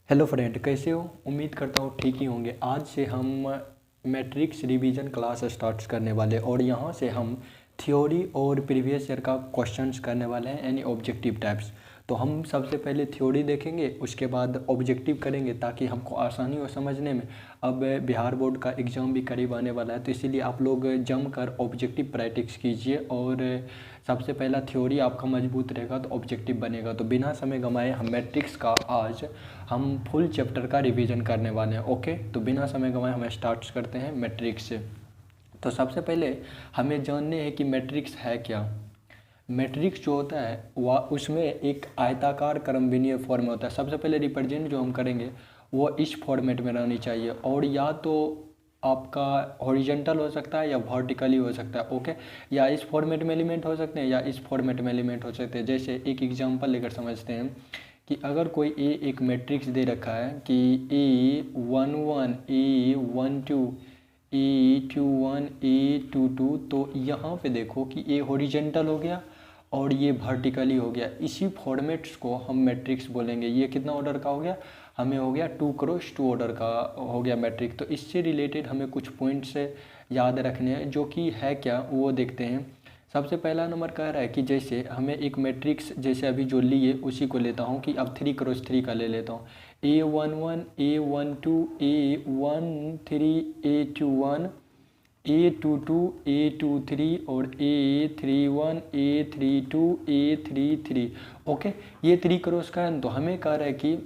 Hello friend, कैसे हो? उम्मीद करता हूँ ठीक ही होंगे। आज से हम मैट्रिक्स रिवीजन क्लास स्टार्ट करने वाले और यहाँ से हम थ्योरी और प्रीवियस ईयर का क्वेश्चंस करने वाले हैं, यानी ऑब्जेक्टिव टाइप्स। तो हम सबसे पहले थ्योरी देखेंगे, उसके बाद ऑब्जेक्टिव करेंगे ताकि हमको आसानी हो समझने में। अब बिहार बोर्ड का एग्ज़ाम भी करीब आने वाला है, तो इसीलिए आप लोग जमकर ऑब्जेक्टिव प्रैक्टिस कीजिए और सबसे पहला थ्योरी आपका मजबूत रहेगा तो ऑब्जेक्टिव बनेगा। तो बिना समय गंवाए हम मैट्रिक्स का आज हम फुल चैप्टर का रिवीजन करने वाले हैं। ओके, तो बिना समय गंवाए हम स्टार्ट करते हैं मैट्रिक्स से। तो सबसे पहले हमें जानने हैं कि मैट्रिक्स है क्या। मैट्रिक्स जो होता है वह उसमें एक आयताकार क्रमविनीय फॉर्म में होता है। सबसे पहले रिप्रेजेंट जो हम करेंगे वो इस फॉर्मेट में रहनी चाहिए, और या तो आपका हॉरिजेंटल हो सकता है या वर्टिकली हो सकता है। ओके, या इस फॉर्मेट में एलिमेंट हो सकते हैं या इस फॉर्मेट में एलिमेंट हो सकते हैं। जैसे एक एग्जांपल लेकर समझते हैं कि अगर कोई एक मैट्रिक्स दे रखा है कि A11 A12 A21 A22, तो यहाँ पे देखो कि ये हॉरिजेंटल हो गया और ये वर्टिकली हो गया। इसी फॉर्मेट्स को हम मैट्रिक्स बोलेंगे। ये कितना ऑर्डर का हो गया? हमें हो गया 2x2 ऑर्डर का हो गया मैट्रिक्स। तो इससे रिलेटेड हमें कुछ पॉइंट्स याद रखने हैं, जो कि है क्या वो देखते हैं। सबसे पहला नंबर कह रहा है कि जैसे हमें एक मैट्रिक्स जैसे अभी जो लिए उसी को लेता हूँ कि अब 3x3 का ले लेता हूँ। A11 A12 A13 A21 A22 A23 और A31 A32 A33। ओके, ये 3x का है। तो हमें कह रहा है कि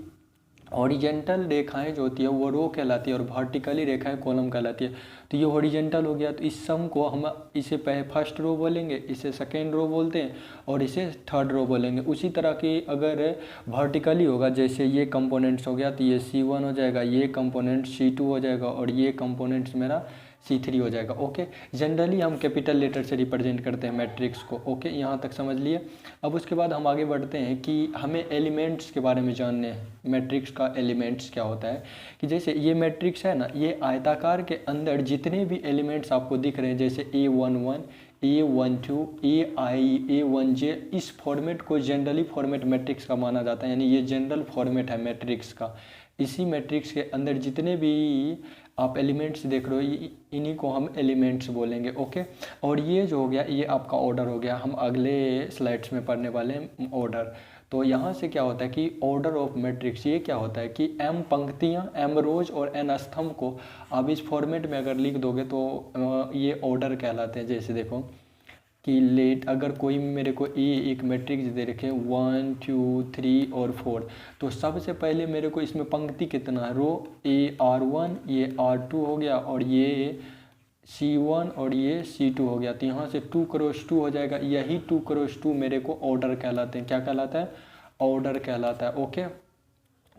हॉरिजेंटल रेखाएं जो होती है वो रो कहलाती है और वर्टिकली रेखाएं कॉलम कहलाती है। तो ये हॉरिजेंटल हो गया, तो इस सम को हम इसे फर्स्ट रो बोलेंगे, इसे सेकेंड रो बोलते हैं और इसे थर्ड रो बोलेंगे। उसी तरह की अगर वर्टिकली होगा, जैसे ये कंपोनेंट्स हो गया तो ये C1 हो जाएगा, ये कंपोनेंट C2 हो जाएगा और ये कंपोनेंट्स मेरा C3 हो जाएगा। ओके, जनरली हम कैपिटल लेटर से रिप्रेजेंट करते हैं मैट्रिक्स को। ओके, यहाँ तक समझ लिए। अब उसके बाद हम आगे बढ़ते हैं कि हमें एलिमेंट्स के बारे में जानने हैं। मैट्रिक्स का एलिमेंट्स क्या होता है कि जैसे ये मैट्रिक्स है ना, ये आयताकार के अंदर जितने भी एलिमेंट्स आपको दिख रहे हैं, जैसे A11 A12 A1j, इस फॉर्मेट को जनरली फॉर्मेट मैट्रिक्स का माना जाता है, यानी ये जनरल फॉर्मेट है मैट्रिक्स का। इसी मैट्रिक्स के अंदर जितने भी आप एलिमेंट्स देख रहे हो इन्हीं को हम एलिमेंट्स बोलेंगे। ओके, और ये जो हो गया ये आपका ऑर्डर हो गया। हम अगले स्लाइड्स में पढ़ने वाले हैं ऑर्डर। तो यहाँ से क्या होता है कि ऑर्डर ऑफ मैट्रिक्स ये क्या होता है कि m पंक्तियाँ m रोज और n स्तंभ को आप इस फॉर्मेट में अगर लिख दोगे तो ये ऑर्डर कहलाते हैं। जैसे देखो कि लेट अगर कोई मेरे को एक मैट्रिक्स दे रखे 1 2 3 और 4, तो सबसे पहले मेरे को इसमें पंक्ति कितना रो R1, ये R2 हो गया और ये C1 और ये C2 हो गया। तो यहाँ से 2x2 हो जाएगा। यही 2x2 मेरे को ऑर्डर कहलाते हैं। क्या कहलाता है? ऑर्डर कहलाता है। ओके,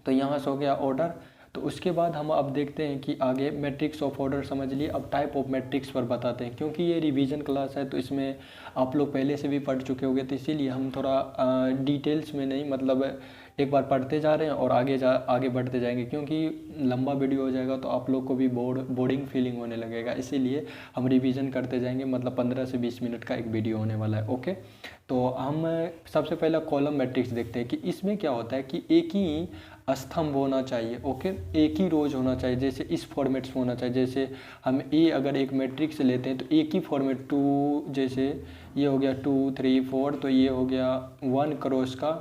तो यहाँ से हो गया ऑर्डर। तो उसके बाद हम अब देखते हैं कि आगे मैट्रिक्स ऑफ ऑर्डर समझ लिए, अब टाइप ऑफ मैट्रिक्स पर बताते हैं। क्योंकि ये रिवीजन क्लास है तो इसमें आप लोग पहले से भी पढ़ चुके होंगे, तो इसीलिए हम थोड़ा डिटेल्स में नहीं, मतलब एक बार पढ़ते जा रहे हैं और आगे बढ़ते जाएंगे। क्योंकि लंबा वीडियो हो जाएगा तो आप लोग को भी बोरिंग फीलिंग होने लगेगा, इसीलिए हम रिवीजन करते जाएंगे। मतलब 15 से 20 मिनट का एक वीडियो होने वाला है। ओके, तो हम सबसे पहला कॉलम मैट्रिक्स देखते हैं कि इसमें क्या होता है कि एक ही स्तंभ होना चाहिए। ओके, एक ही रोज होना चाहिए, जैसे इस फॉर्मेट्स में होना चाहिए। जैसे हम अगर एक मैट्रिक्स लेते हैं तो एक ही फॉर्मेट 2, जैसे ये हो गया 2 3 4, तो ये हो गया 1 का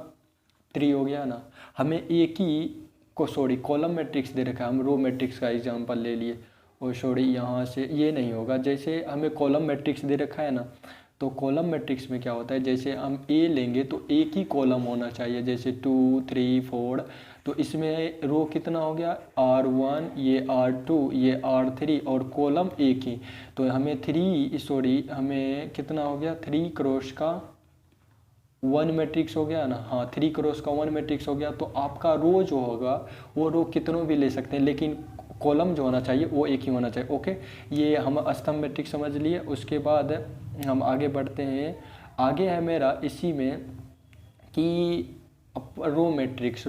3 हो गया ना। हमें एक ही कॉलम मैट्रिक्स दे रखा है, हम रो मैट्रिक्स का एग्जांपल ले लिए। और सॉरी, यहाँ से ये नहीं होगा। जैसे हमें कॉलम मैट्रिक्स दे रखा है ना, तो कॉलम मैट्रिक्स में क्या होता है, जैसे हम लेंगे तो एक ही कॉलम होना चाहिए। जैसे 2 3 4, तो इसमें रो कितना हो गया R1, ये R2, ये R3 और कॉलम एक ही। तो हमें हमें कितना हो गया 3x का 1 मैट्रिक्स हो गया ना। हाँ, 3x का 1 मैट्रिक्स हो गया। तो आपका रो जो होगा वो रो कितनों भी ले सकते हैं, लेकिन कॉलम जो होना चाहिए वो एक ही होना चाहिए। ओके, ये हम स्तंभ मैट्रिक्स समझ लिए। उसके बाद हम आगे बढ़ते हैं। आगे है मेरा इसी में कि रो मैट्रिक्स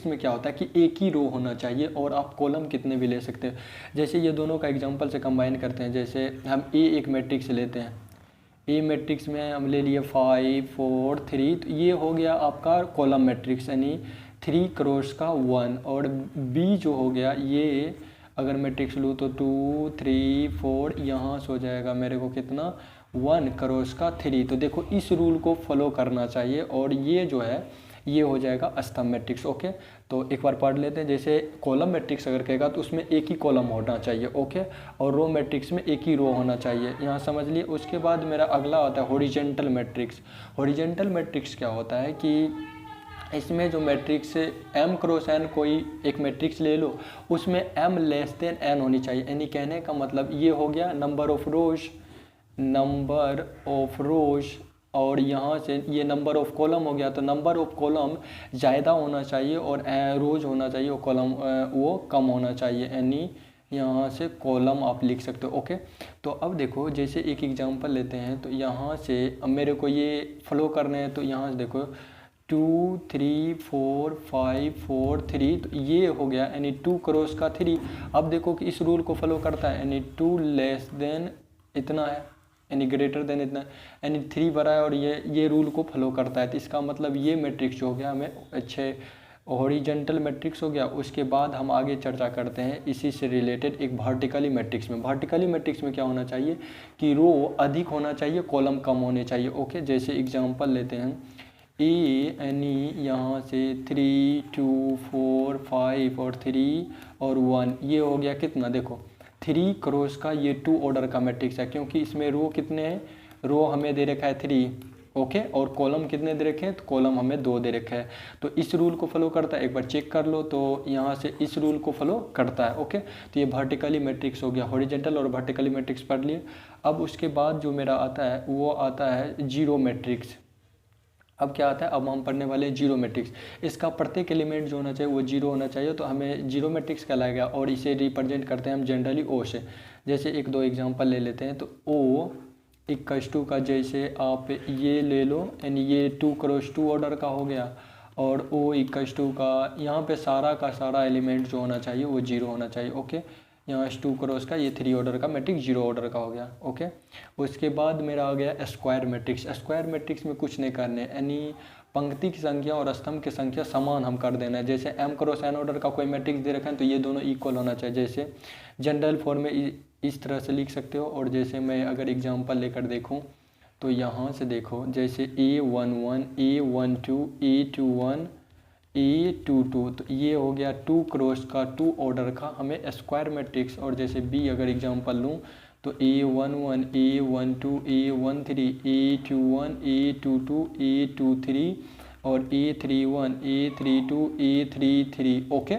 में क्या होता है कि एक ही रो होना चाहिए और आप कॉलम कितने भी ले सकते हैं। जैसे ये दोनों का एग्जांपल से कंबाइन करते हैं। जैसे हम एक मैट्रिक्स लेते हैं, मैट्रिक्स में हम ले लिए 5 4 3, तो ये हो गया आपका कॉलम मैट्रिक्स, यानी 3 क्रॉस का 1, और बी जो हो गया ये अगर मैट्रिक्स लूँ तो 2 3 4, यहाँ से हो जाएगा मेरे को कितना 1 क्रॉस का 3। तो देखो इस रूल को फॉलो करना चाहिए और ये जो है ये हो जाएगा स्तंभ मैट्रिक्स। ओके, तो एक बार पढ़ लेते हैं। जैसे कॉलम मैट्रिक्स अगर कहेगा तो उसमें एक ही कॉलम होना चाहिए। ओके, और रो मैट्रिक्स में एक ही रो होना चाहिए, यहाँ समझ लिए। उसके बाद मेरा अगला आता है हॉरिजॉन्टल मैट्रिक्स। हॉरिजॉन्टल मैट्रिक्स क्या होता है कि इसमें जो मैट्रिक्स m क्रॉस n, कोई एक मैट्रिक्स ले लो, उसमें m लेस देन n होनी चाहिए। यानी कहने का मतलब ये हो गया नंबर ऑफ रोज, और यहाँ से ये नंबर ऑफ कॉलम हो गया। तो नंबर ऑफ कॉलम ज़्यादा होना चाहिए और रोज होना चाहिए, और कॉलम वो कम होना चाहिए। यानी यहाँ से कॉलम आप लिख सकते हो। ओके, तो अब देखो जैसे एक एग्जांपल लेते हैं। तो यहाँ से अब मेरे को ये फ्लो करने हैं, तो यहाँ से देखो 2 3 4 5 4 3, तो ये हो गया यानी 2 क्रॉस का 3। अब देखो कि इस रूल को फॉलो करता है, यानी 2 लेस देन इतना है, यानी ग्रेटर देन इतना, यानी 3 बड़ा है, और ये रूल को फॉलो करता है। तो इसका मतलब ये मैट्रिक्स जो हो गया हमें अच्छे हॉरिजॉन्टल मैट्रिक्स हो गया। उसके बाद हम आगे चर्चा करते हैं इसी से रिलेटेड एक वर्टिकली मैट्रिक्स में। वर्टिकली मैट्रिक्स में क्या होना चाहिए कि रो अधिक होना चाहिए, कॉलम कम होने चाहिए। ओके, जैसे एग्जांपल लेते हैं ए, यानी यहाँ से 3 2 4 5 और 3 और 1, ये हो गया कितना, देखो 3 क्रॉस का ये 2 ऑर्डर का मैट्रिक्स है, क्योंकि इसमें रो कितने हैं, रो हमें दे रखा है 3। ओके, और कॉलम कितने दे रखे हैं, तो कॉलम हमें 2 दे रखा है। तो इस रूल को फॉलो करता है, एक बार चेक कर लो। तो यहाँ से इस रूल को फॉलो करता है। ओके, तो ये वर्टिकली मैट्रिक्स हो गया, हॉरिजॉन्टल और वर्टिकली मैट्रिक्स पढ़ लिए। अब उसके बाद जो मेरा आता है वो आता है जीरो मैट्रिक्स। अब क्या आता है, अब हम पढ़ने वाले हैं जीरो मैट्रिक्स। इसका प्रत्येक एलिमेंट जो होना चाहिए वो जीरो होना चाहिए, तो हमें जीरो मैट्रिक्स कहलाएगा। और इसे रिप्रेजेंट करते हैं हम जनरली ओ से। जैसे एक दो एग्जांपल ले लेते हैं। तो ओ इक्वल्स टू का, जैसे आप ये ले लो, यानी ये 2 क्रॉस 2 ऑर्डर का हो गया, और ओ इक्वल्स टू का यहाँ पे सारा का सारा एलिमेंट जो होना चाहिए वो जीरो होना चाहिए। ओके, यहाँ 2 क्रॉस का ये 3 ऑर्डर का मैट्रिक्स 0 ऑर्डर का हो गया। ओके, उसके बाद मेरा आ गया स्क्वायर मैट्रिक्स। स्क्वायर मैट्रिक्स में कुछ नहीं करने, यानी पंक्ति की संख्या और स्तंभ की संख्या समान हम कर देना है। जैसे m क्रॉस n ऑर्डर का कोई मैट्रिक्स दे रखा है तो ये दोनों इक्वल होना चाहिए। जैसे जनरल फॉर्म में इस तरह से लिख सकते हो। और जैसे मैं अगर एग्जांपल लेकर देखूं तो यहाँ से देखो, जैसे A11 A12 A21 A22, तो ये हो गया 2 क्रॉस का 2 ऑर्डर का हमें स्क्वायर मैट्रिक्स। और जैसे B अगर एग्जांपल लूँ तो A11 A12 A13 A21 A22 A23 और A31 A32 A33। ओके,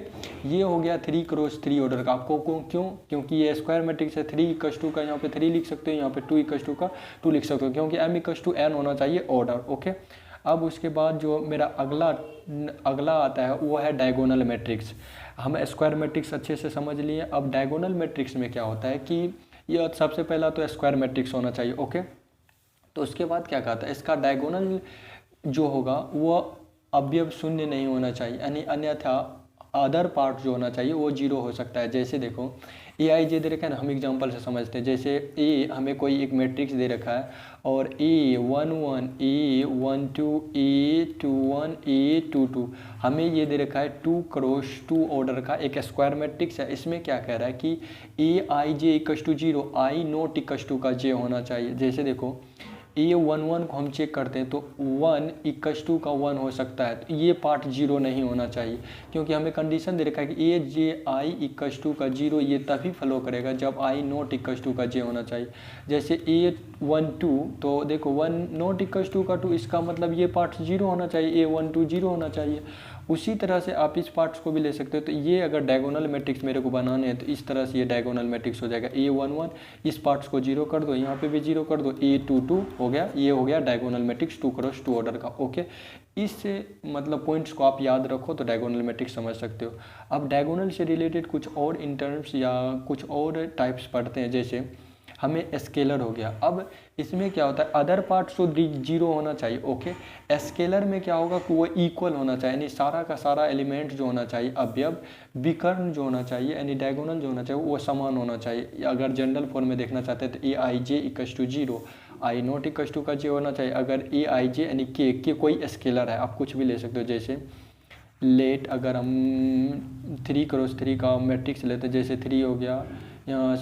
ये हो गया 3 क्रॉस 3 ऑर्डर का। आपको क्यों, क्योंकि ये स्क्वायर मैट्रिक्स है। 3 इक्वल्स टू का यहाँ पे 3 लिख सकते हो, यहाँ पे 2 इक्वल्स टू का 2 लिख सकते हो, क्योंकि m इक्वल्स टू n होना चाहिए ऑर्डर। ओके, अब उसके बाद जो मेरा अगला आता है वो है डायगोनल मैट्रिक्स। हम स्क्वायर मैट्रिक्स अच्छे से समझ लिए। अब डायगोनल मैट्रिक्स में क्या होता है कि ये सबसे पहला तो स्क्वायर मैट्रिक्स होना चाहिए। ओके, तो उसके बाद क्या कहता है, इसका डायगोनल जो होगा वो अवयव शून्य नहीं होना चाहिए, यानी अन्यथा अदर पार्ट जो होना चाहिए वो जीरो हो सकता है। जैसे देखो Aij दे रखा है ना, हम एग्जांपल से समझते हैं। जैसे A हमें कोई एक मैट्रिक्स दे रखा है, और A11 A12 A21 A22 हमें ये दे रखा है 2 क्रॉस 2 ऑर्डर का एक स्क्वायर मैट्रिक्स है। इसमें क्या कह रहा है कि Aij equals to 0, I not equals to का j होना चाहिए। जैसे देखो A11 को हम चेक करते हैं तो 1 इक्वल्स टू का 1 हो सकता है, तो ये पार्ट 0 नहीं होना चाहिए, क्योंकि हमें कंडीशन दे रखा है कि Aj इक्वल्स टू का 0 ये तभी फॉलो करेगा जब I नॉट इक्वल्स टू का j होना चाहिए। जैसे A12 तो देखो 1 नॉट इक्वल्स टू का 2, इसका मतलब ये पार्ट 0 होना चाहिए, A12 0 होना चाहिए। उसी तरह से आप इस पार्ट्स को भी ले सकते हो। तो ये अगर डायगोनल मैट्रिक्स मेरे को बनाने हैं तो इस तरह से ये डायगोनल मैट्रिक्स हो जाएगा। A11 इस पार्ट्स को 0 कर दो, यहाँ पे भी 0 कर दो, A22 हो गया, ये हो गया डायगोनल मैट्रिक्स 2 क्रॉस 2 ऑर्डर का। ओके, इस मतलब पॉइंट्स को आप याद रखो तो डायगोनल मैट्रिक्स समझ सकते हो। अब डायगोनल से रिलेटेड कुछ और इंटर्म्स या कुछ और टाइप्स पढ़ते हैं। जैसे हमें स्केलर हो गया। अब इसमें क्या होता है, अदर पार्ट्स तो 0 होना चाहिए। ओके, स्केलर में क्या होगा कि वो इक्वल होना चाहिए, यानी सारा का सारा एलिमेंट जो होना चाहिए, अवयव विकर्ण जो होना चाहिए, यानी डायगोनल जो होना चाहिए वो समान होना चाहिए। अगर जनरल फॉर्म में देखना चाहते हैं तो Aij equals to 0, I not equals to का j होना चाहिए। अगर Aij यानी के कोई स्केलर है, आप कुछ भी ले सकते हो। जैसे लेट अगर हम 3x3 का मैट्रिक्स लेते हैं, जैसे 3 हो गया, यहाँ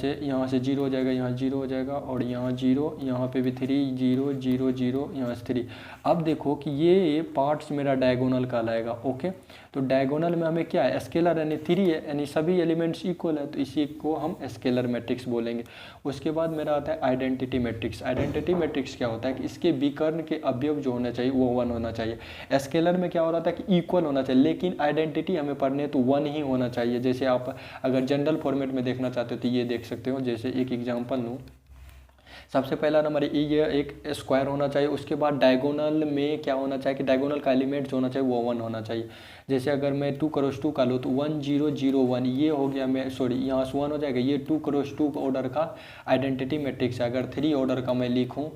से 0 हो जाएगा, यहाँ 0 हो जाएगा, और यहाँ 0, यहाँ पे भी 3, 0 0 0, यहाँ से 3। अब देखो कि ये पार्ट्स मेरा डायगोनल कहलाएगा। ओके, तो डायगोनल में हमें क्या है, स्केलर यानी 3 है, यानी सभी एलिमेंट्स इक्वल है, तो इसी को हम स्केलर मैट्रिक्स बोलेंगे। उसके बाद मेरा आता है आइडेंटिटी मैट्रिक्स। आइडेंटिटी मैट्रिक्स क्या होता है कि इसके विकर्ण के अवयव जो होना चाहिए वो 1 होना चाहिए। स्केलर में क्या हो रहा था कि इक्वल होना चाहिए, लेकिन आइडेंटिटी हमें पढ़ने तो 1 ही होना चाहिए। जैसे आप अगर जनरल फॉर्मेट में देखना चाहते हो तो ये देख सकते हो, जैसे एक एग्जांपल लूँ। सबसे पहला नंबर ये एक स्क्वायर होना चाहिए। उसके बाद डायगोनल में क्या होना चाहिए कि डायगोनल का एलिमेंट जो होना चाहिए वो 1 होना चाहिए। जैसे अगर मैं 2x2 का लूँ तो 1 0 0 1 ये हो गया, मैं सॉरी यहाँ से 1 हो जाएगा। ये 2x2 ऑर्डर का आइडेंटिटी मैट्रिक्स है। अगर 3 ऑर्डर का मैं लिखूँ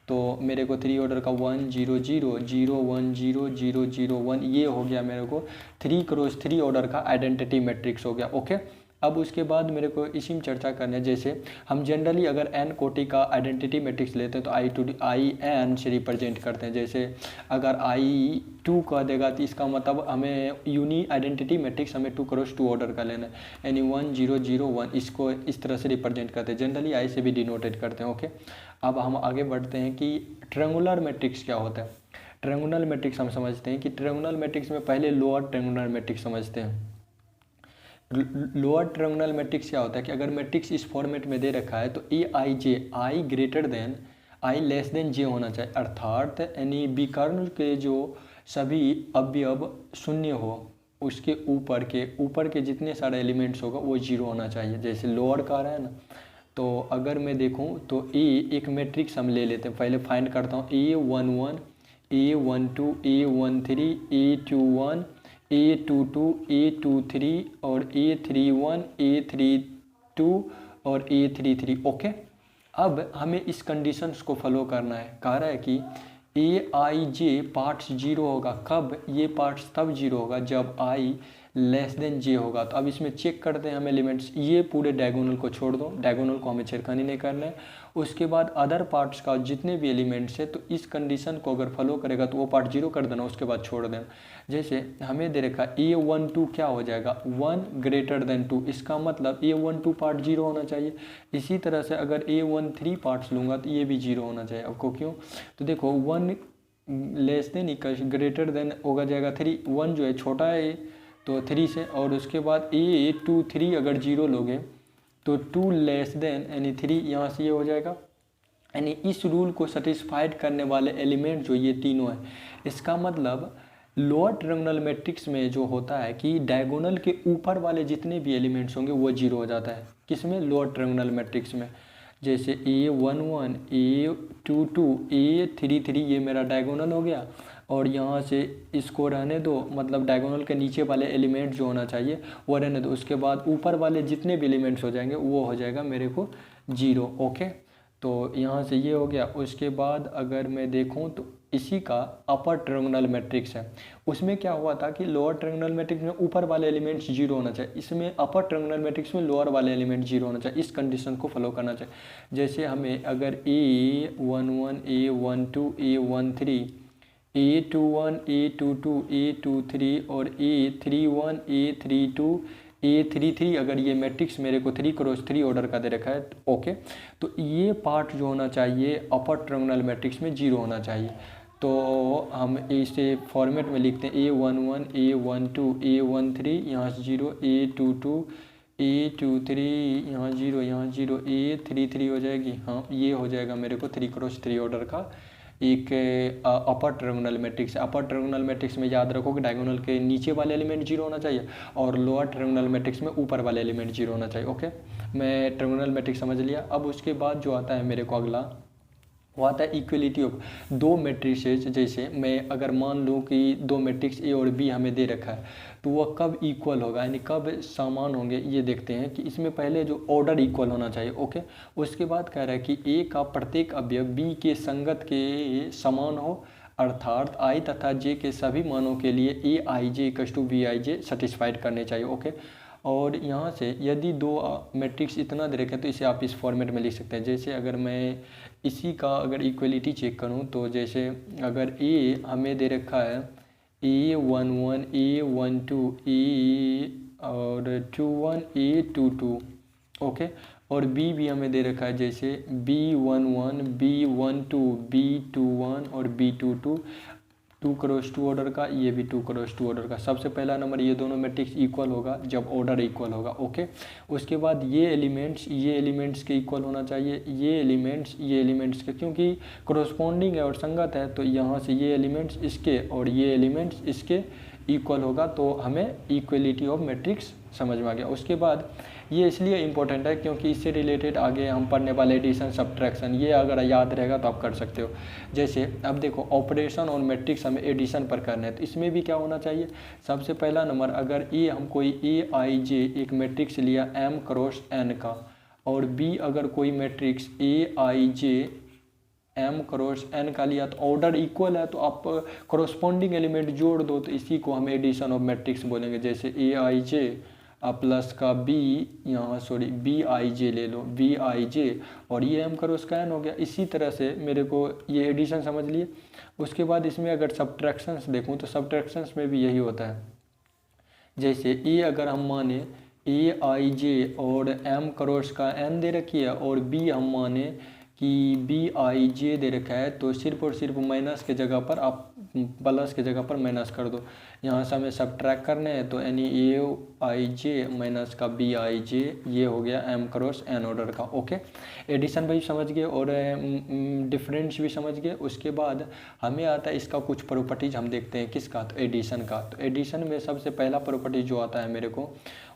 तो मेरे को 3 ऑर्डर का 1 0 0 0 1 0 0 0 1 ये हो गया मेरे को 3x3 ऑर्डर का आइडेंटिटी मैट्रिक्स हो गया। ओके, अब उसके बाद मेरे को इसी में चर्चा करना है। जैसे हम जनरली अगर n कोटि का आइडेंटिटी मैट्रिक्स लेते हैं तो आई n से रिप्रेजेंट करते हैं। जैसे अगर I2 कह देगा तो इसका मतलब हमें यूनी आइडेंटिटी मैट्रिक्स हमें 2x2 ऑर्डर का लेना है, यानी 1 0 0 1 इसको इस तरह से रिप्रेजेंट करते हैं। जनरली I से भी डिनोटेड करते हैं। ओके, अब हम आगे बढ़ते हैं कि ट्रायंगुलर मैट्रिक्स क्या होता है। ट्रायंगुलर मैट्रिक्स हम समझते हैं कि ट्रायंगुलर मैट्रिक्स में पहले लोअर ट्रायंगुलर मैट्रिक्स समझते हैं। लोअर ट्रायंगुलर मैट्रिक्स क्या होता है कि अगर मैट्रिक्स इस फॉर्मेट में दे रखा है तो i greater than i less than j होना चाहिए, अर्थात यानी विकर्ण के जो सभी अवयव शून्य हो, उसके ऊपर के जितने सारे एलिमेंट्स होगा वो 0 होना चाहिए। जैसे लोअर का रहा है ना, तो अगर मैं देखूं तो एक मैट्रिक्स हम ले लेते हैं। पहले फाइंड करता हूँ A11 A12 A13 A21 A22 A23 और A31 A32 और A33। ओके, अब हमें इस कंडीशंस को फॉलो करना है। कह रहा है कि Aij पार्ट्स 0 होगा। कब ये पार्ट्स तब 0 होगा जब I लेस देन जे होगा। तो अब इसमें चेक करते हैं हम एलिमेंट्स। ये पूरे डायगोनल को छोड़ दो, डायगोनल को हमें छेड़खानी नहीं करना है। उसके बाद अदर पार्ट्स का जितने भी एलिमेंट्स है तो इस कंडीशन को अगर फॉलो करेगा तो वो पार्ट 0 कर देना, उसके बाद छोड़ देना। जैसे हमें दे रखा A12 क्या हो जाएगा 1 ग्रेटर देन 2, इसका मतलब A12 पार्ट 0 होना चाहिए। इसी तरह से अगर A13 पार्ट्स लूँगा तो ये भी 0 होना चाहिए। आपको क्यों, तो देखो 1 less than equal greater than होगा जाएगा 3, 1 जो है छोटा है तो 3 से, और उसके बाद A23 अगर 0 लोगे तो 2 लेस देन यानी 3 यहाँ से ये हो जाएगा। यानी इस रूल को सेटिस्फाइड करने वाले एलिमेंट जो ये तीनों हैं, इसका मतलब लोअर ट्रायंगुलर मैट्रिक्स में जो होता है कि डायगोनल के ऊपर वाले जितने भी एलिमेंट्स होंगे वो 0 हो जाता है। किसमें, लोअर ट्रायंगुलर मैट्रिक्स में। जैसे A11 A22 A33 ये मेरा डायगोनल हो गया, और यहाँ से इसको रहने दो, मतलब डायगोनल के नीचे वाले एलिमेंट जो होना चाहिए वो रहने दो। उसके बाद ऊपर वाले जितने भी एलिमेंट्स हो जाएंगे वो हो जाएगा मेरे को 0। ओके, तो यहाँ से ये हो गया। उसके बाद अगर मैं देखूँ तो इसी का अपर ट्रायंगुलर मैट्रिक्स है। उसमें क्या हुआ था कि लोअर ट्रायंगुलर मैट्रिक्स में ऊपर वाले एलिमेंट्स 0 होना चाहिए, इसमें अपर ट्रायंगुलर मैट्रिक्स में लोअर वाले एलिमेंट 0 होना चाहिए। इस कंडीशन को फॉलो करना चाहिए। जैसे हमें अगर A11 A12 A13 A21 A22 A23 और A31 A32 A33 अगर ये मैट्रिक्स मेरे को 3x3 ऑर्डर का दे रखा है, ओके, तो ये पार्ट जो होना चाहिए अपर ट्रायंगुलर मैट्रिक्स में 0 होना चाहिए। तो हम इसे फॉर्मेट में लिखते हैं A11 A12 A13 यहाँ से 0 A22 A23 यहाँ 0 यहाँ 0 A33 हो जाएगी। हाँ, ये हो जाएगा मेरे को 3x3 ऑर्डर का एक upper triangular matrix. Upper triangular matrix में याद रखो कि डायगोनल के नीचे वाले एलिमेंट 0 होना चाहिए, और लोअर ट्रायंगुलर मैट्रिक्स में ऊपर वाले एलिमेंट 0 होना चाहिए। ओके, मैं ट्रायंगुलर मैट्रिक्स समझ लिया। अब उसके बाद जो आता है मेरे को अगला, वो आता है इक्वलिटी ऑफ दो मैट्रिसेज। जैसे मैं अगर मान लूँ कि दो मैट्रिक्स ए और बी हमें दे रखा है, तो वह कब इक्वल होगा, यानी कब समान होंगे, ये देखते हैं कि इसमें पहले जो ऑर्डर इक्वल होना चाहिए। ओके, उसके बाद कह रहा है कि ए का प्रत्येक अवयव बी के संगत के समान हो, अर्थात आई तथा जे के सभी मानों के लिए a i j equals to b i j satisfied करने चाहिए। ओके, और यहाँ से यदि दो मैट्रिक्स इतना दे रखे हैं तो इसे आप इस फॉर्मेट में लिख सकते हैं। जैसे अगर मैं इसी का अगर इक्वलिटी चेक करूँ तो जैसे अगर ए हमें दे रखा है A11 A12 A और 21 A22 ओके। और बी भी हमें दे रखा है जैसे B11 B12 B21 और B22 2x2 ऑर्डर का, ये भी 2x2 ऑर्डर का। सबसे पहला नंबर ये दोनों मैट्रिक्स इक्वल होगा जब ऑर्डर इक्वल होगा ओके। उसके बाद ये एलिमेंट्स के इक्वल होना चाहिए, ये एलिमेंट्स के, क्योंकि कोरोस्पोंडिंग है और संगत है तो यहाँ से ये एलिमेंट्स इसके और ये एलिमेंट्स इसके इक्वल होगा, तो हमें इक्वलिटी ऑफ मैट्रिक्स समझ में आ गया। उसके बाद ये इसलिए इम्पोर्टेंट है क्योंकि इससे रिलेटेड आगे हम पढ़ने वाले एडिशन सब्ट्रैक्शन, ये अगर याद रहेगा तो आप कर सकते हो। जैसे अब देखो ऑपरेशन और मैट्रिक्स हमें एडिशन पर करना है, तो इसमें भी क्या होना चाहिए, सबसे पहला नंबर अगर हम कोई Aij एक मैट्रिक्स लिया m×n का, और B अगर कोई मैट्रिक्स Aij m×n का लिया, तो ऑर्डर इक्वल है तो आप कॉरस्पॉन्डिंग एलिमेंट जोड़ दो, तो इसी को हम एडिशन ऑफ मैट्रिक्स बोलेंगे। जैसे Aij प्लस का B, यहाँ सॉरी Bij ले लो Bij, और ये m×n हो गया। इसी तरह से मेरे को ये एडिशन समझ लिए। उसके बाद इसमें अगर सब्ट्रैक्शंस देखूँ तो सब्ट्रैक्शंस में भी यही होता है। जैसे अगर हम माने Aij और m×n दे रखी है, और B हम माने कि Bij दे रखा है, तो सिर्फ और सिर्फ माइनस के जगह पर आप प्लस के जगह पर माइनस कर दो। यहाँ से हमें सब्ट्रैक्ट करने हैं, तो यानी Aij माइनस का Bij, ये हो गया m×n ऑर्डर का ओके। एडिशन भी समझ गए और डिफरेंस भी समझ गए। उसके बाद हमें आता है इसका कुछ प्रॉपर्टीज हम देखते हैं, किसका, तो एडिशन का। तो एडिशन में सबसे पहला प्रॉपर्टी जो आता है मेरे को,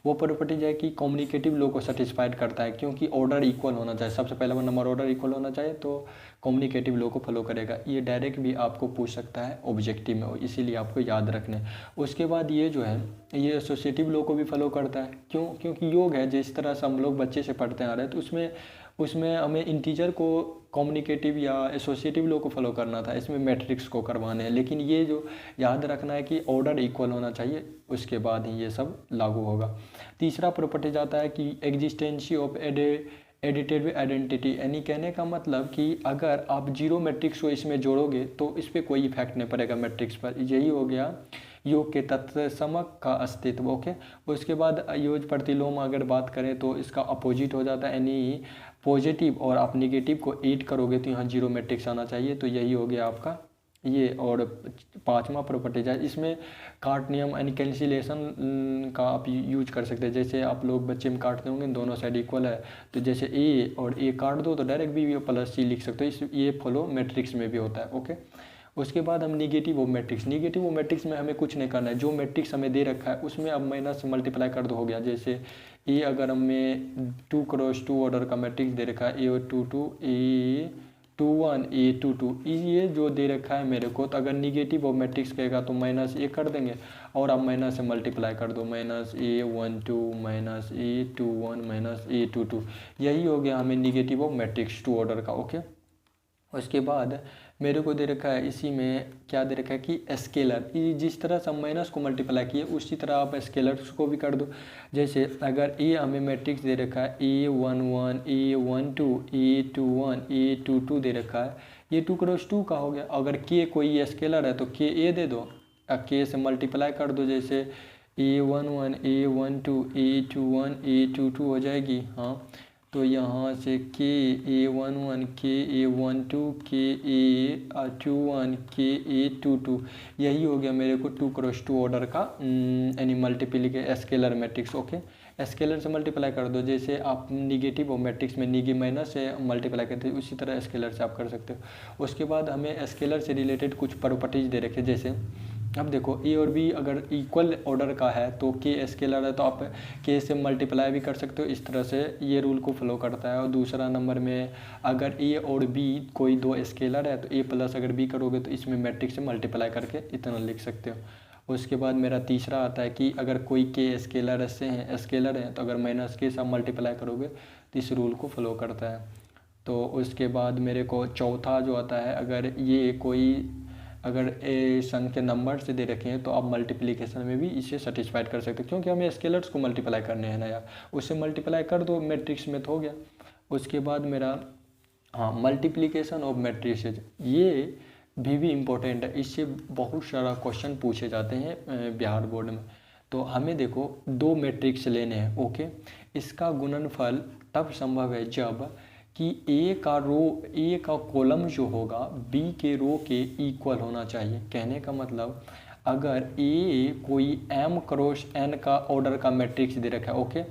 वो प्रॉपर्टीज है कि कम्युनिकेटिव लॉ को सेटिस्फाइड करता है, क्योंकि ऑर्डर इक्वल होना चाहिए। सबसे पहला नंबर ऑर्डर इक्वल होना चाहिए तो कम्युनिकेटिव लॉ को फॉलो करेगा। ये डायरेक्ट भी आपको पूछ सकता है ऑब्जेक्टिव में, इसीलिए आपको याद रखना है। उसके बाद ये जो है ये एसोसिएटिव लॉ को भी फॉलो करता है। क्यों? क्योंकि योग है जिस तरह से हम लोग बच्चे से पढ़ते आ रहे हैं, तो उसमें हमें इंटीजर को कम्युनिकेटिव या एसोसिएटिव लॉ को फॉलो करना था, इसमें मैट्रिक्स को करवाने हैं। लेकिन ये जो याद रखना है कि ऑर्डर इक्वल होना चाहिए, उसके बाद ही ये सब लागू होगा। तीसरा प्रॉपर्टी जाता है कि एग्जिस्टेंसी ऑफ एडिटिव आइडेंटिटी, यानी कहने का मतलब कि अगर आप जीरो मैट्रिक्स को इसमें जोड़ोगे तो इस पर कोई इफेक्ट नहीं पड़ेगा मैट्रिक्स पर। यही हो गया योग के तत्समक का अस्तित्व ओके। उसके बाद योग प्रतिलोम अगर बात करें तो इसका अपोजिट हो जाता है, यानी पॉजिटिव और आप निगेटिव को ऐड करोगे तो यहाँ जीरो मैट्रिक्स आना चाहिए। तो यही हो गया आपका ये। और पांचवा प्रॉपर्टीज है, इसमें काट नियम यानी कैंसिलेशन का आप यूज कर सकते हैं। जैसे आप लोग बच्चे में काटते होंगे दोनों साइड इक्वल है, तो जैसे ए और ए काट दो तो डायरेक्ट बी प्लस सी लिख सकते हो। ये फॉलो मैट्रिक्स में भी होता है ओके। उसके बाद हम निगेटिव ऑफ मैट्रिक्स में हमें कुछ नहीं करना है। जो मैट्रिक्स हमें दे रखा है उसमें अब माइनस मल्टीप्लाई कर दो, हो गया। जैसे ए अगर हमें 2x2 ऑर्डर का मैट्रिक्स दे रखा है A22 A21 A22, ये जो दे रखा है मेरे को, तो अगर निगेटिव ऑफ मैट्रिक्स कहेगा तो -a कर देंगे और आप माइनस से मल्टीप्लाई कर दो, -a12 -a21 -a22। यही हो गया हमें निगेटिव ऑफ मैट्रिक्स 2 ऑर्डर का ओके। उसके बाद मेरे को दे रखा है इसी में क्या दे रखा है कि स्केलर, जिस तरह से हम माइनस को मल्टीप्लाई किए उसी तरह आप स्केलर्स को भी कर दो। जैसे अगर ए हमें मैट्रिक्स दे रखा है A11 A12 A21 A22 दे रखा है, ये 2x2 का हो गया। अगर के कोई स्केलर है तो के ए दे दो, के से मल्टीप्लाई कर दो। जैसे A11 A12 A21 A22 हो जाएगी हाँ। तो यहाँ से के A11 के A12 के A21 के A22, यही हो गया मेरे को 2x2 ऑर्डर का यानी multiplication scalar matrix okay. Scalar से मल्टीप्लाई कर दो, जैसे आप निगेटिव और मैट्रिक्स में निगी माइनस से मल्टीप्लाई करते हो उसी तरह स्केलर से आप कर सकते हो। उसके बाद हमें स्केलर से रिलेटेड कुछ प्रॉपर्टीज दे रखे, जैसे अब देखो ए और बी अगर इक्वल ऑर्डर का है तो के स्केलर है तो आप के से मल्टीप्लाई भी कर सकते हो। इस तरह से ये रूल को फॉलो करता है। और दूसरा नंबर में अगर ए और बी कोई दो स्केलर है तो ए प्लस अगर बी करोगे तो इसमें मैट्रिक्स से मल्टीप्लाई करके इतना लिख सकते हो। उसके बाद मेरा तीसरा आता है कि अगर कोई के स्केलर हैं तो अगर माइनस के साथ मल्टीप्लाई करोगे तो इस रूल को फॉलो करता है। तो उसके बाद मेरे को चौथा जो आता है, अगर ये कोई अगर ए संख्या नंबर से दे रखे हैं तो आप मल्टीप्लिकेशन में भी इसे सेटिस्फाइड कर सकते हो, क्योंकि हमें स्केलर्स को मल्टीप्लाई करने हैं ना यार, उससे मल्टीप्लाई कर दो मैट्रिक्स में तो हो गया। उसके बाद मेरा हाँ मल्टीप्लिकेशन ऑफ मैट्रिसेज, ये भी इम्पोर्टेंट है, इससे बहुत सारा क्वेश्चन पूछे जाते हैं बिहार बोर्ड में। तो हमें देखो 2 मैट्रिक्स लेने हैं, ओके। इसका गुणनफल तब संभव है जब कि ए का कॉलम जो होगा बी के रो के इक्वल होना चाहिए। कहने का मतलब अगर ए कोई m क्रॉस n का ऑर्डर का मैट्रिक्स दे रखा है, ओके,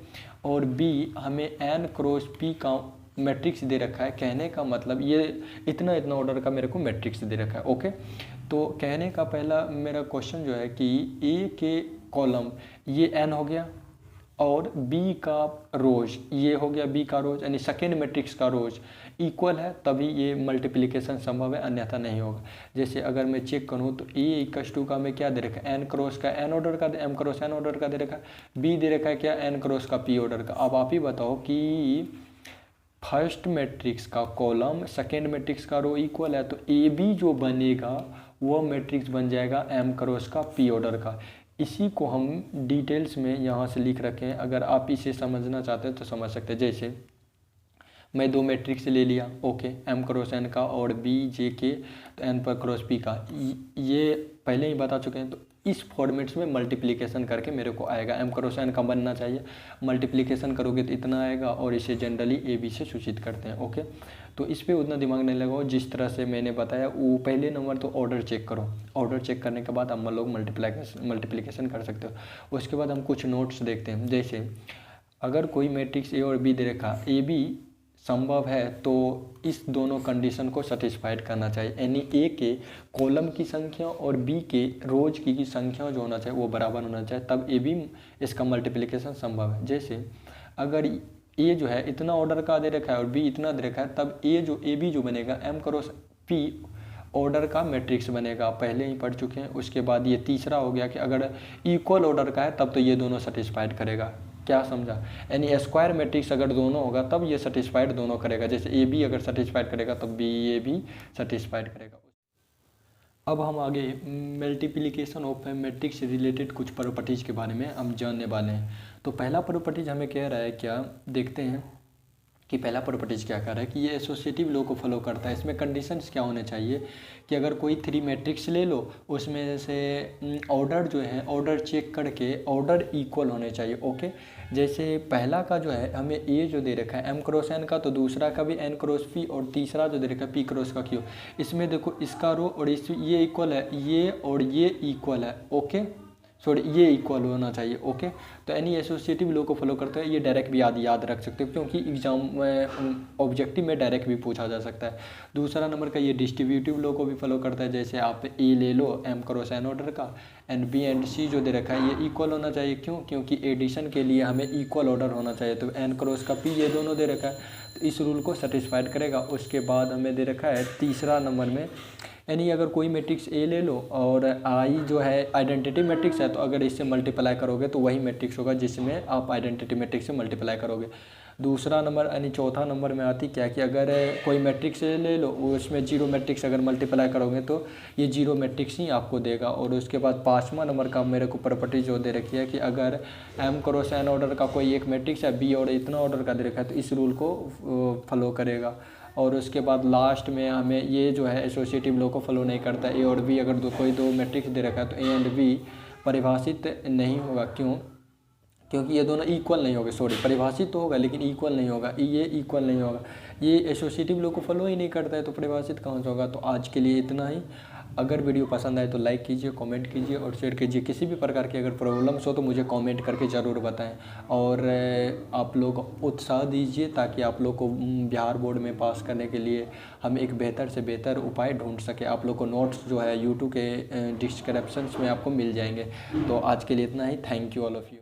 और बी हमें n क्रॉस p का मैट्रिक्स दे रखा है, कहने का मतलब ये इतना ऑर्डर का मेरे को मैट्रिक्स दे रखा है, ओके। तो कहने का पहला मेरा क्वेश्चन जो है कि ए के कॉलम ये n हो गया और बी का रोज ये हो गया, बी का रोज यानी सेकेंड मैट्रिक्स का रोज इक्वल है, तभी ये मल्टीप्लिकेशन संभव है, अन्यथा नहीं होगा। जैसे अगर मैं चेक करूँ तो ए इक्वस टू का हमें क्या दे रखा है, एन क्रॉस का एन ऑर्डर का, एम क्रॉस एन ऑर्डर का दे रखा है, बी दे रखा है क्या, एन क्रॉस का पी ऑर्डर का। अब आप ही बताओ कि फर्स्ट मैट्रिक्स का कॉलम सेकेंड मैट्रिक्स का रो इक्वल है, तो ए बी जो बनेगा वो मैट्रिक्स बन जाएगा एम क्रॉस का पी ऑर्डर का। इसी को हम डिटेल्स में यहाँ से लिख रखे हैं, अगर आप इसे समझना चाहते हैं तो समझ सकते हैं। जैसे मैं 2 मैट्रिक्स ले लिया, ओके, एम क्रॉस एन का और बी जे के, तो एन पर क्रॉस पी का, ये पहले ही बता चुके हैं। तो इस फॉर्मेट्स में मल्टीप्लिकेशन करके मेरे को आएगा, एम क्रॉस एन का बनना चाहिए, मल्टीप्लिकेशन करोगे तो इतना आएगा, और इसे जनरली ए बी से सूचित करते हैं, ओके। तो इस पर उतना दिमाग नहीं लगाओ, जिस तरह से मैंने बताया वो पहले नंबर तो ऑर्डर चेक करो, ऑर्डर चेक करने के बाद हम लोग मल्टीप्लिकेशन कर सकते हो। उसके बाद हम कुछ नोट्स देखते हैं। जैसे अगर कोई मैट्रिक्स ए और बी दे रखा, ए बी संभव है तो इस दोनों कंडीशन को सेटिस्फाइड करना चाहिए, यानी ए के कॉलम की संख्या और बी के रोज की संख्या जो होना चाहिए वो बराबर होना चाहिए, तब ए बी इसका मल्टीप्लिकेशन संभव है। जैसे अगर ए जो है इतना ऑर्डर का दे रखा है और बी इतना दे रखा है, तब ए बी जो बनेगा एम क्रॉस पी ऑर्डर का मैट्रिक्स बनेगा, पहले ही पढ़ चुके हैं। उसके बाद ये तीसरा हो गया कि अगर इक्वल ऑर्डर का है तब तो ये दोनों सेटिस्फाइड करेगा। क्या समझा, यानी स्क्वायर मैट्रिक्स अगर दोनों होगा तब ये सेटिस्फाइड दोनों करेगा। जैसे ए बी अगर सेटिस्फाइड करेगा तब बी ए भी सेटिस्फाइड करेगा। अब हम आगे मल्टीप्लिकेशन ऑफ मैट्रिक्स से रिलेटेड कुछ प्रॉपर्टीज़ के बारे में हम जानने वाले हैं। तो पहला प्रॉपर्टीज हमें कह रहा है क्या, देखते हैं कि पहला प्रॉपर्टीज क्या कर रहा है कि ये एसोसिएटिव लॉ को फॉलो करता है। इसमें कंडीशंस क्या होने चाहिए कि अगर कोई 3 मैट्रिक्स ले लो, उसमें से ऑर्डर जो है ऑर्डर चेक करके ऑर्डर इक्वल होने चाहिए, ओके। जैसे पहला का जो है हमें ए जो दे रखा है एम क्रॉस एन का, तो दूसरा का भी एन क्रॉस पी, और तीसरा जो दे रखा है पी क्रॉस का क्यू। इसमें देखो इसका रो और ये इक्वल है, ये और ये इक्वल है, ओके, सॉरी ये इक्वल होना चाहिए, ओके। तो यानी एसोसिएटिव लॉ को फॉलो करते हैं। ये डायरेक्ट भी याद रख सकते हो क्योंकि एग्जाम में ऑब्जेक्टिव में डायरेक्ट भी पूछा जा सकता है। दूसरा नंबर का ये डिस्ट्रीब्यूटिव लॉ को भी फॉलो करता है। जैसे आप ए ले लो एम क्रॉस एन ऑर्डर का, एंड बी एंड सी जो दे रखा है ये इक्वल होना चाहिए। क्यों, क्योंकि एडिशन के लिए हमें इक्वल ऑर्डर होना चाहिए। तो एन क्रॉस का पी ये दोनों दे रखा है, तो इस रूल को सेटिस्फाइड करेगा। उसके बाद हमें दे रखा है तीसरा नंबर में, यानी अगर कोई मैट्रिक्स ए ले लो और आई जो है आइडेंटिटी मैट्रिक्स है, तो अगर इससे मल्टीप्लाई करोगे तो वही मैट्रिक्स होगा जिसमें आप आइडेंटिटी मैट्रिक्स से मल्टीप्लाई करोगे। दूसरा नंबर यानी चौथा नंबर में आती क्या कि अगर कोई मैट्रिक्स ले लो उसमें जीरो मैट्रिक्स अगर मल्टीप्लाई करोगे तो ये जीरो मैट्रिक्स ही आपको देगा। और उसके बाद पाँचवा नंबर का मेरे को प्रॉपर्टी जो दे रखी है कि अगर एम क्रॉस एन ऑर्डर का कोई एक मैट्रिक्स है, बी और इतना ऑर्डर का दे रखा है, तो इस रूल को फॉलो करेगा। और उसके बाद लास्ट में हमें ये जो है एसोसिएटिव लॉ को फॉलो नहीं करता। ए और बी अगर कोई दो मैट्रिक्स दे रखा है तो ए एंड बी परिभाषित नहीं होगा। क्यों, क्योंकि ये दोनों इक्वल नहीं होंगे। सॉरी, परिभाषित तो होगा लेकिन इक्वल नहीं होगा, ये इक्वल नहीं होगा। ये एसोसिएटिव लॉ को फॉलो ही नहीं करता है तो परिभाषित कहाँ से होगा। तो आज के लिए इतना ही। अगर वीडियो पसंद आए तो लाइक कीजिए, कमेंट कीजिए और शेयर कीजिए। किसी भी प्रकार की अगर प्रॉब्लम्स हो तो मुझे कमेंट करके ज़रूर बताएं। और आप लोग उत्साह दीजिए ताकि आप लोग को बिहार बोर्ड में पास करने के लिए हम एक बेहतर से बेहतर उपाय ढूंढ सके। आप लोग को नोट्स जो है यूट्यूब के डिस्क्रिप्शन में आपको मिल जाएंगे। तो आज के लिए इतना ही। Thank you all of you.